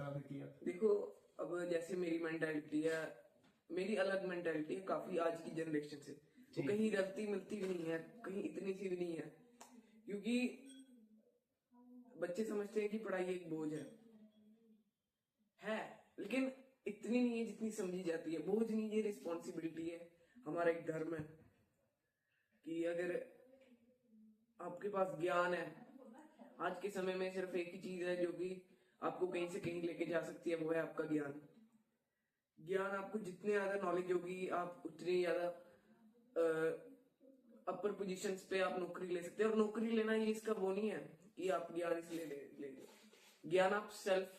आपने किया? देखो, अब जैसे मेरी मेंटालिटी है, मेरी अलग मेंटालिटी है काफी आज की जनरेशन से। वो कहीं रलती मिलती भी नहीं है, कहीं इतनी सी भी नहीं है, क्योंकि बच्चे समझते हैं कि पढ़ाई एक बोझ है, लेकिन इतनी नहीं है जितनी समझी जाती है। बोझ नहीं, ये रिस्पॉन्सिबिलिटी है, हमारा एक धर्म है कि अगर आपके पास ज्ञान है, आज के समय में सिर्फ एक ही चीज है जो कि आपको कहीं से कहीं लेके जा सकती है, वो है आपका ज्ञान। ज्ञान आपको जितने ज्यादा नॉलेज होगी, आप उतनी ज्यादा अपर पोजीशंस पे आप नौकरी ले सकते हैं। और नौकरी लेना ये इसका वो नहीं है कि आप ज्ञान इसलिए ले रहे हो, ज्ञान आप सेल्फ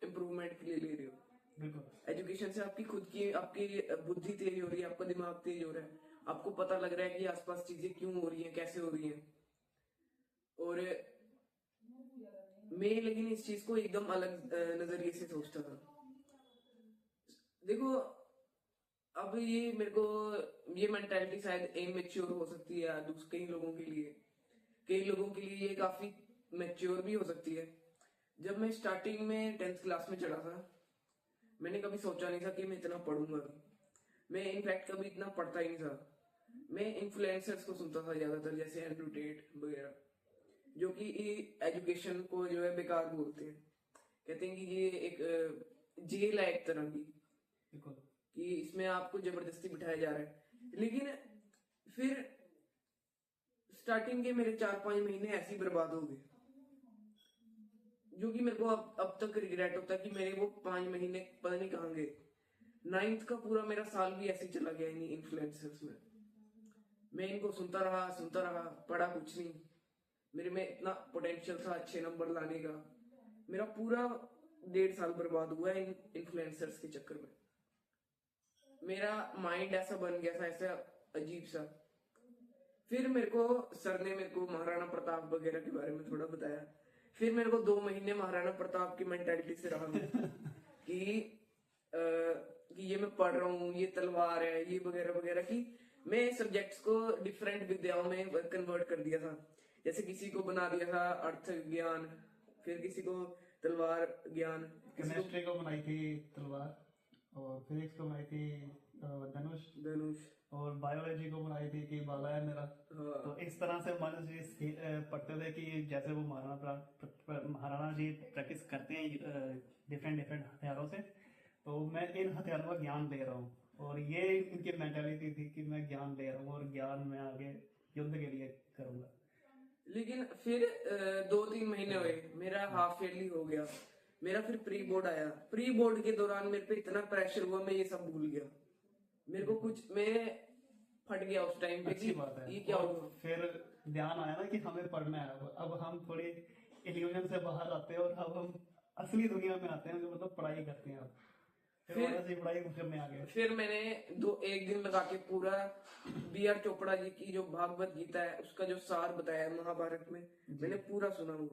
इम्प्रूवमेंट के लिए ले रहे हो। बिल्कुल। एजुकेशन से आपकी खुद की आपकी बुद्धि तेज हो रही है, आपका दिमाग तेज हो रहा है, आपको पता लग रहा है कि आसपास चीजें क्यों हो रही हैं, कैसे हो रही हैं। और मैं लेकिन इस चीज को एकदम अलग नजरिए से सोचता था। देखो, अब ये मेरे को ये मेंटालिटी शायद इमेच्योर हो सकती है कई लोगों के लिए, कई लोगों के लिए ये काफी मैच्योर भी हो सकती है। जब मैं स्टार्टिंग में 10th क्लास में चढ़ा था, मैंने कभी सोचा नहीं था कि मैं इतना पढ़ूंगा। मैं इनफैक्ट कभी इतना पढ़ता ही नहीं था। मैं इन्फ्लुएंसर्स को सुनता था ज्यादातर, जैसे एंड्रू टेट वगैरह, जो कि एजुकेशन को जो है बेकार बोलते हैं। कहते हैं कि ये एक जेल है एक तरह की, बिल्कुल। कि इसमें आपको जबरदस्ती बिठाया जा रहा है। लेकिन फिर स्टार्टिंग के मेरे 4-5 महीने ऐसे ही बर्बाद हो गए, जो कि मेरे को अब तक रिग्रेट होता है कि मेरे वो 5 महीने पता नहीं कहाँ गए। 9th का पूरा मेरा साल भी ऐसे ही चला गया इन्हीं इन्फ्लुएंसर्स में। मैं इनको सुनता रहा, पढ़ा कुछ नहीं। मेरे में इतना पोटेंशियल था अच्छे नंबर लाने का, मेरा पूरा 1.5 साल बर्बाद हुआ है इन इन्फ्लुएंसर्स के चक्कर में। मेरा माइंड ऐसा बन गया था, ऐसा अजीब सा। फिर मेरे को सर ने मेरे को महाराणा प्रताप वगैरह के बारे में थोड़ा बताया। फिर मेरे को 2 महीने महाराणा प्रताप की मेंटालिटी से रहा कि कि ये मैं पढ़ रहा हूँ, ये तलवार है, ये वगैरह वगैरह, की मैं सब्जेक्ट्स को डिफरेंट विद्याओं में कन्वर्ट कर दिया था। जैसे किसी को बना दिया था अर्थ ज्ञान, फिर किसी को तलवार ज्ञान, केमिस्ट्री को बनाई थी तलवार, और फिजिक्स को बनाई थी धनुष, और बायोलॉजी को बनाई थी कि बाला है मेरा। हाँ। तो इस तरह से हमारे जी पढ़ते थे कि जैसे वो महाराणा जी प्रैक्टिस करते हैं डिफरेंट डिफरेंट हथियारों से, तो मैं इन हथियारों का ज्ञान ले रहा हूँ। और ये इनकी मेंटालिटी थी कि मैं ज्ञान ले रहा हूँ और ज्ञान मैं आगे युद्ध के लिए करूंगा। लेकिन फिर 2-3 महीने हुए, मेरा हाफ ईयरली हो गया, मेरा फिर प्री बोर्ड आया। प्री बोर्ड के दौरान मेरे पे इतना प्रेशर हुआ, मैं ये सब भूल गया। मेरे को कुछ, मैं फट गया उस टाइम पे अच्छी बात है। ये क्या और हुआ। फिर ध्यान आया ना कि हमें पढ़ना है। अब हम थोड़ी इल्यूजन से बाहर आते हैं और अब हम असली दुनिया में आते हैं, जो मतलब पढ़ाई करते हैं। अब फिर पढ़ाई करने आ गए। फिर मैंने 1 दिन लगा के पूरा B.R. चोपड़ा जी की जो भागवत गीता है उसका जो सार बताया है महाभारत में, मैंने पूरा सुना वो।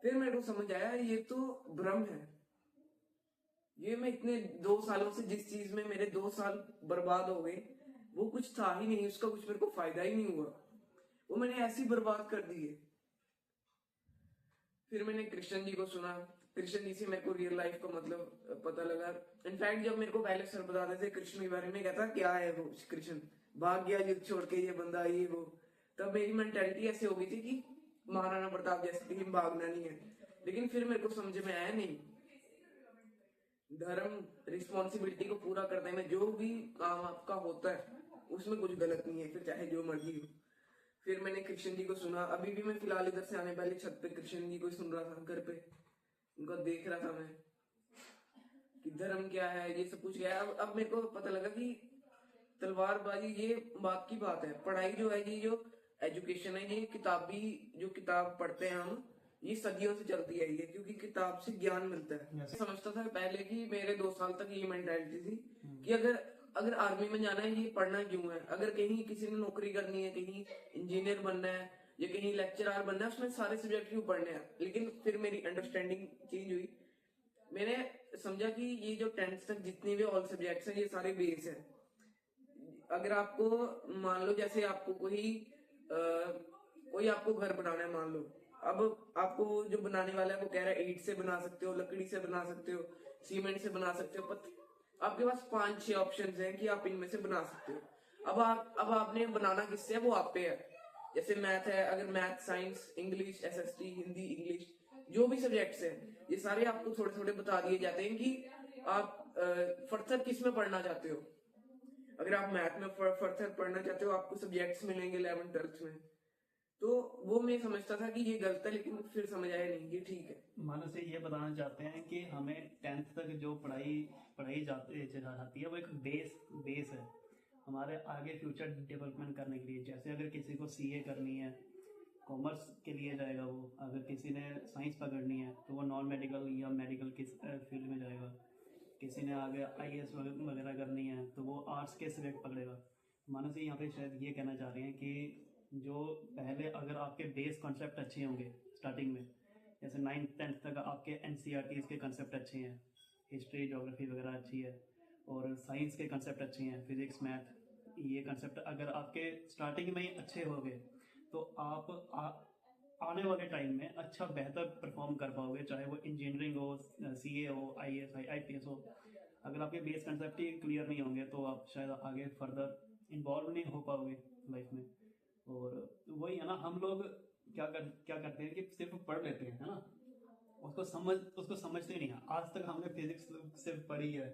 फिर मेरे को समझ आया ये तो भ्रम है। ये मैं इतने 2 सालों से जिस चीज में मेरे 2 साल बर्बाद हो गए, वो कुछ था ही नहीं, उसका कुछ मेरे को फायदा ही नहीं हुआ, वो मैंने ऐसे ही बर्बाद कर दिए। फिर मैंने कृष्ण जी को सुना, कृष्ण जी से मेरे को रियल लाइफ का मतलब पता लगा। इनफैक्ट जब मेरे को पहले सर बताते थे कृष्ण के बारे में, कहता क्या है वो कृष्ण, भाग गया युद्ध छोड़ के ये बंदा, ये वो। तब मेरी मेंटेलिटी ऐसे हो गई थी कि महाराणा प्रताप जैसे कि भागना नहीं है। लेकिन फिर मेरे को समझ में आया, नहीं, धर्म रिस्पॉन्सिबिलिटी को पूरा करने में जो भी काम आपका होता है उसमें कुछ गलत नहीं है, फिर चाहे जो मर्जी हो। फिर मैंने कृष्ण जी को सुना। अभी भी मैं फिलहाल इधर से आने पहले छत पे कृष्ण जी को ही सुन रहा था, घर पे उनको देख रहा था मैं कि धर्म क्या है, ये सब कुछ क्या है। अब मेरे को पता लगा कि तलवारबाजी ये बात की बात है। पढ़ाई जो है, ये जो एजुकेशन है, ये किताबी जो किताब पढ़ते हैं हम, ये सदियों से चलती आई है, क्योंकि किताब से ज्ञान मिलता है। समझता था पहले कि मेरे 2 साल तक ये मेंटालिटी थी कि अगर आर्मी में जाना है, ये पढ़ना क्यों है। अगर कहीं किसी ने नौकरी करनी है, कहीं इंजीनियर बनना है या कहीं लेक्चरर बनना है, उसमें सारे सब्जेक्ट क्यों पढ़ने हैं। लेकिन फिर मेरी अंडरस्टैंडिंग चेंज हुई। मैंने समझा कि ये जो 10th तक जितनी भी ऑल सब्जेक्ट्स हैं, ये सारे बेस है। अगर आपको मान लो, जैसे आपको कोई आपको घर बनाना है, मान लो अब आपको जो बनाने वाला है वो कह रहा है ईंट से बना सकते हो, लकड़ी से बना सकते हो, सीमेंट से बना सकते हो, आपके पास 5-6 ऑप्शंस हैं कि आप इनमें से बना सकते हो। अब आपने बनाना किससे है वो आप पे है। जैसे मैथ है, अगर math, science, English, SST, Hindi, English, जो भी सब्जेक्ट्स हैं, ये सारे आपको थोड़े थोड़े बता दिए जाते हैं कि आप फर्दर किस में पढ़ना चाहते हो। अगर आप मैथ में फर्दर पढ़ना चाहते हो, आपको सब्जेक्ट्स मिलेंगे 11th-12th में। तो वो मैं समझता था कि ये गलत है, लेकिन फिर समझ आया नहीं, ये ठीक है। मानो से ये बताना चाहते हैं कि हमें 10th तक जो पढ़ाई पढ़ाई जाती है वो एक बेस है हमारे आगे फ्यूचर डेवलपमेंट करने के लिए। जैसे अगर किसी को सीए करनी है, कॉमर्स के लिए जाएगा वो। अगर किसी ने साइंस पकड़नी है तो वो नॉन मेडिकल या मेडिकल किस फील्ड में जाएगा। किसी ने आगे आईएएस वगैरह करनी है तो वो आर्ट्स के सब्जेक्ट पकड़ेगा। मानो से यहाँ पे शायद ये कहना चाह रहे हैं कि जो पहले अगर आपके बेस कॉन्सेप्ट अच्छे होंगे स्टार्टिंग में, जैसे 9th-10th तक आपके एनसीईआरटी के कंसेप्ट अच्छे हैं, हिस्ट्री ज्योग्राफी वगैरह अच्छी है, और साइंस के कंसेप्ट अच्छे हैं, फिजिक्स मैथ, ये कंसेप्ट अगर आपके स्टार्टिंग में ही अच्छे हो गए तो आप आने वाले टाइम में अच्छा बेहतर परफॉर्म कर पाओगे, चाहे वो इंजीनियरिंग हो, सीए हो, आईएएस आईपीएस हो। अगर आपके बेस कंसेप्ट ही क्लियर नहीं होंगे तो आप शायद आगे फर्दर इन्वॉल्व नहीं हो पाओगे लाइफ में। और वही है ना, हम लोग क्या करते हैं कि सिर्फ पढ़ लेते हैं, है ना, उसको समझते नहीं हैं। आज तक हमने फिजिक्स सिर्फ पढ़ी है,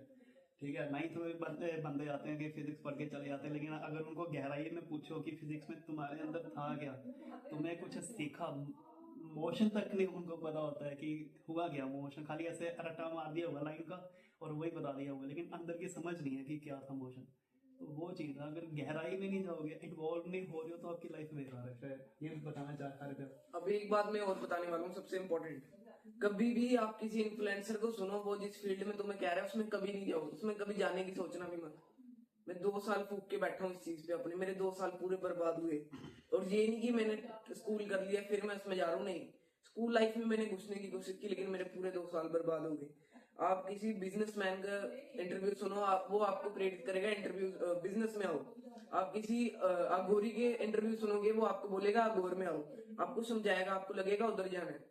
ठीक है। 9th में बंदे आते हैं कि फिजिक्स पढ़ के चले जाते हैं, लेकिन अगर उनको गहराई में पूछो कि फिजिक्स में तुम्हारे अंदर था क्या, तुमने कुछ सीखा, मोशन तक नहीं उनको पता होता है कि हुआ क्या मोशन। खाली ऐसे रट्टा मार दिया होगा लाइन का और वही बता दिया होगा, लेकिन अंदर की समझ नहीं है कि क्या था मोशन। तो वो चीज़ है, अगर गहराई में नहीं जाओगे, इन्वॉल्व नहीं हो रहे हो, तो आपकी लाइफ बेकार है। शायद ये बताना चाह रहे थे। अब एक बात मैं और बताने वाला हूँ, सबसे इम्पोर्टेंट। कभी भी आप किसी इन्फ्लुएंसर को सुनो, वो जिस फील्ड में तुम्हें कह रहा है उसमें कभी नहीं जाओ, उसमें कभी जाने की सोचना भी मत। मैं 2 साल फूक के बैठा हूँ इस चीज पे अपने, मेरे 2 साल पूरे बर्बाद हुए। और ये नहीं कि मैंने स्कूल कर लिया फिर मैं उसमें जा रहा हूँ, नहीं। स्कूल लाइफ में मैंने घुसने की कोशिश की, लेकिन मेरे पूरे 2 साल बर्बाद हो गए। आप किसी बिजनेसमैन का इंटरव्यू सुनो, वो आपको प्रेरित करेगा इंटरव्यू बिजनेस में आओ। आप किसी अघोरी के इंटरव्यू सुनोगे, वो आपको बोलेगा अघोर में आओ, आपको समझाएगा, आपको लगेगा उधर जाना है।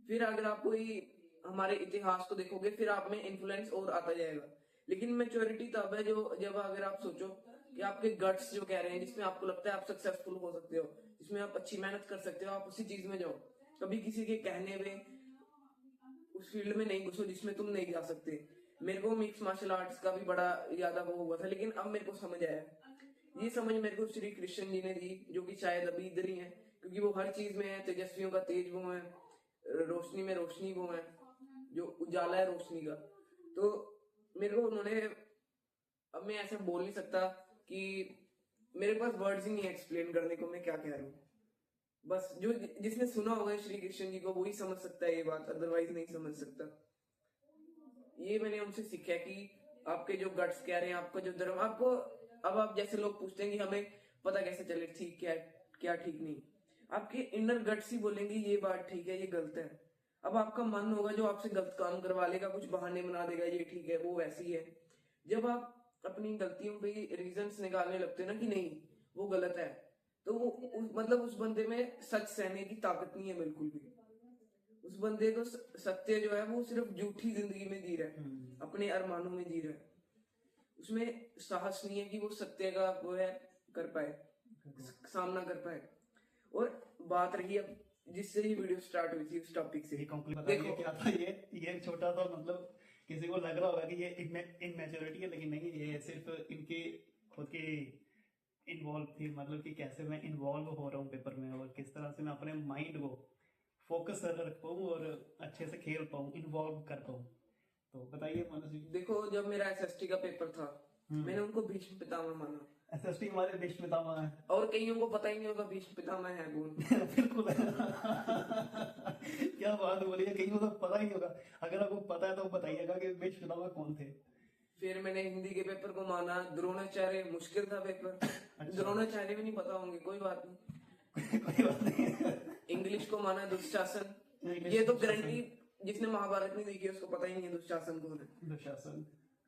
फिर अगर आप कोई हमारे इतिहास को देखोगे, फिर आप में इन्फ्लुएंस और आता जाएगा। लेकिन मेच्योरिटी तब है जब अगर आप सोचो कि आपके गट्स जो कह रहे हैं, जिसमें आपको लगता है आप सक्सेसफुल हो सकते हो, जिसमें आप अच्छी मेहनत कर सकते हो, आप उसी चीज में जाओ। कभी किसी के कहने में उस फील्ड में नहीं घुसो जिसमें तुम नहीं जा सकते। मेरे को मिक्स मार्शल आर्ट्स का भी बड़ा ज्यादा वो हुआ था, लेकिन अब मेरे को समझ आया। ये समझ मेरे को श्री कृष्ण जी ने दी, जो कि शायद अभी इधर ही है, क्योंकि वो हर चीज में है। तेजस्वियों का तेज वो है, रोशनी में रोशनी वो है, जो उजाला है रोशनी का। तो मेरे को उन्होंने, अब मैं ऐसे बोल नहीं सकता कि मेरे पास वर्ड्स ही नहीं एक्सप्लेन करने को मैं क्या कह रहा हूँ। बस जो जिसने सुना होगा श्री कृष्ण जी को, वही समझ सकता है ये बात, अदरवाइज नहीं समझ सकता। ये मैंने उनसे सीखा कि आपके जो गट्स कह रहे हैं, आपका जो धर्म आपको, अब आप जैसे लोग पूछते हैं कि हमें पता कैसे चले ठीक क्या क्या ठीक नहीं, आपके इनर गट्स ही बोलेंगे ये बात ठीक है, ये गलत है। अब आपका मन होगा जो आपसे गलत काम करवा लेगा, कुछ बहाने बना देगा, ये ठीक है वो वैसी है। जब आप अपनी गलतियों पे रीजंस निकालने लगते हैं ना कि नहीं वो गलत है, तो वो मतलब उस बंदे में सच सहने की ताकत नहीं है बिल्कुल भी। उस बंदे को सत्य जो है वो सिर्फ झूठी जिंदगी में जी रहा है, अपने अरमानों में जी रहा है। उसमें साहस नहीं है कि वो सत्य का वो है कर पाए, सामना कर पाए। और बात रही अब जिससे ये वीडियो स्टार्ट हुई थी उस टॉपिक से, देखो क्या था, ये छोटा सा मतलब किसी को लग रहा होगा कि ये इनमेच्योरिटी है, लेकिन नहीं, ये सिर्फ इनकी खुद की इन्वॉल्व थी। मतलब कि कैसे मैं इन्वॉल्व हो रहा हूँ पेपर में, और किस तरह से मैं अपने माइंड को फोकस रख पाऊँ और अच्छे से खेल पाऊँ, इन्वॉल्व कर पाऊँ। तो बताइए मनोज जी। देखो जब मेरा एसएसटी का पेपर था, मैंने उनको भीष्म पितामह माना। एसएसटी हमारे भीष्म पितामह है, और कईयों को पता ही नहीं होगा भीष्म पितामह है कौन। बिल्कुल क्या बात बोली है, कईयों को तो पता ही नहीं होगा। अगर आपको पता है तो बताइएगा कि भीष्म पितामह कौन थे। फिर मैंने हिंदी के पेपर को माना, द्रोणाचार्य मुश्किल था पेपर। द्रोणाचार्य भी नहीं पता होंगे, कोई बात नहीं कोई बात नहीं। इंग्लिश को माना दुशासन, ये तो गारंटी जिसने महाभारत नहीं देखी उसको पता ही नहीं है दुशासन कौन है। दुशासन।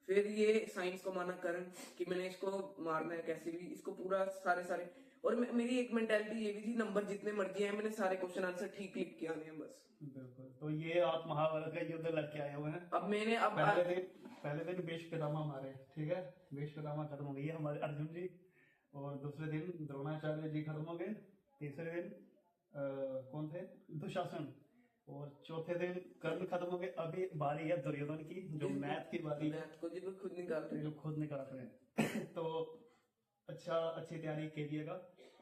फिर ये साइंस को माना कर्ण, कि मैंने इसको मारना है कैसे भी, इसको पूरा सारे और मेरी एक मेंटालिटी ये भी थी, नंबर जितने मर्जी आए मैंने सारे क्वेश्चन आंसर ठीक लिख के आने हैं बस। बिल्कुल। तो ये आप महाभारत का युद्ध लड़के आए हुए हैं। अब मैंने अब पहले दिन भीष्म पितामह मारे, ठीक है, भीष्म पितामह खत्म हो गई है हमारे अर्जुन जी, और दूसरे दिन द्रोणाचार्य जी खत्म हो गए, तीसरे दिन कौन थे, दुशासन, और चौथे दिन कर्ण खत्म हो गए। अभी बारी है दुर्योधन की, जो मैथ की बारी है, मैथ को जी खुद निकाल रहे जो खुद निकाल रहे हैं। तो अच्छी तैयारी कीजिएगा,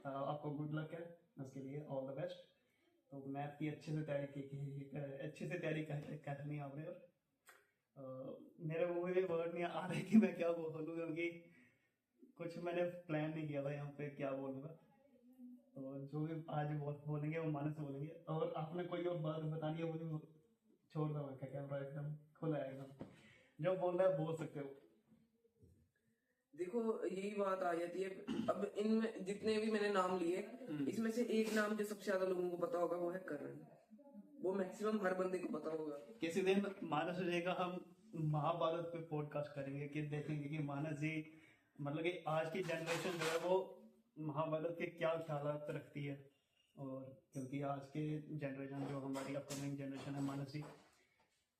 आपको गुड लक है उसके लिए, ऑल द बेस्ट। तो मैथ की अच्छे से तैयारी करनी है आपने। और मेरे मुंह में वर्ड नहीं आ रहे कि मैं क्या बोलूँ, क्योंकि कुछ मैंने प्लान नहीं किया था यहाँ पे क्या बोलूँगा। तो जो भी आज बोलेंगे वो मानस बोलेंगे, और आपने कोई और बात बतानी है मुझे छोड़ दो, क्या कैमरा एकदम खुला है, एकदम जो बोलना है बोल सकते हो। देखो यही बात आ जाती है। अब इनमें जितने भी मैंने नाम लिए, इसमें से एक नाम जो सबसे ज्यादा लोगों को पता होगा वो है कर्ण। वो मैक्सिमम हर बंदे को पता होगा। किसी दिन मानस जी का हम महाभारत पे पॉडकास्ट करेंगे, कि देखेंगे कि मानस जी मतलब कि आज की जनरेशन जो है वो महाभारत के क्या ख्यालात रखती है। और क्योंकि आज के जनरेशन जो हमारी अपकमिंग जनरेशन है मानस जी,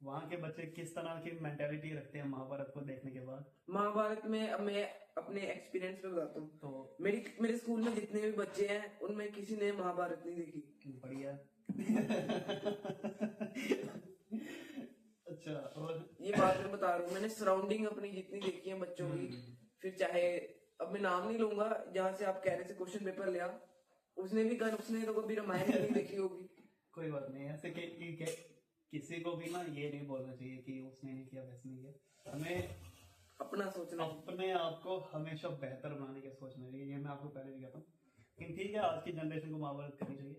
वहाँ के बच्चे किस तरह की मेंटेलिटी रखते हैं महाभारत को देखने के बाद। महाभारत में अब मैं अपने एक्सपीरियंस पे बताता हूँ। तो मेरे स्कूल में जितने भी बच्चे हैं उनमें किसी ने महाभारत नहीं देखी। बढ़िया। अच्छा, और ये बात मैं बता रहा हूँ, मैंने सराउंडिंग अपनी जितनी देखी है बच्चों की, फिर चाहे अब मैं नाम नहीं लूंगा, जहाँ से आप कह रहे थे क्वेश्चन पेपर लिया, उसने तो कभी रामायण ही नहीं देखी होगी। कोई बात नहीं, ऐसे कि किसी को भी ना ये नहीं बोलना चाहिए कि उसने नहीं किया वैसे नहीं किया। हमें अपना सोचना, अपने आप को हमेशा बेहतर बनाने की सोचना चाहिए। ये मैं आपको पहले भी कहता हूँ। लेकिन ठीक है, आज की जनरेशन को महाभारत करनी चाहिए।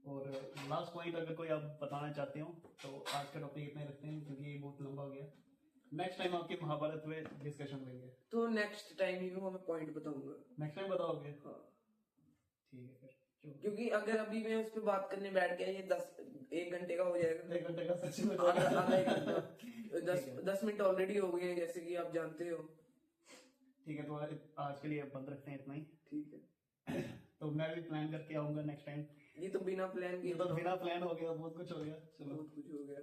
और लास्ट पॉइंट अगर कोई आप बताना चाहते हो तो आज का टॉपिक इतना ही रखते हैं, क्योंकि ये बहुत लंबा हो गया। नेक्स्ट टाइम आपकी महाभारत पे डिस्कशन लेंगे। तो नेक्स्ट टाइम ही मैं पॉइंट बताऊंगा। नेक्स्ट टाइम बताओगे? हाँ ठीक है फिर, क्योंकि अगर अभी मैं उस पर बात करने बैठ गया ये 1 घंटे का हो जाएगा। 1 घंटे का सच में आधा 1 घंटा। 10 मिनट ऑलरेडी हो गए हैं, जैसे कि आप जानते हो। ठीक है, तो आज के लिए बंद रखते हैं इतना ही। ठीक है। तो मैं भी प्लान करके आऊंगा नेक्स्ट टाइम। ये तो बिना प्लान के, बिना प्लान हो गया, बहुत कुछ हो गया। चलो, बहुत कुछ हो गया।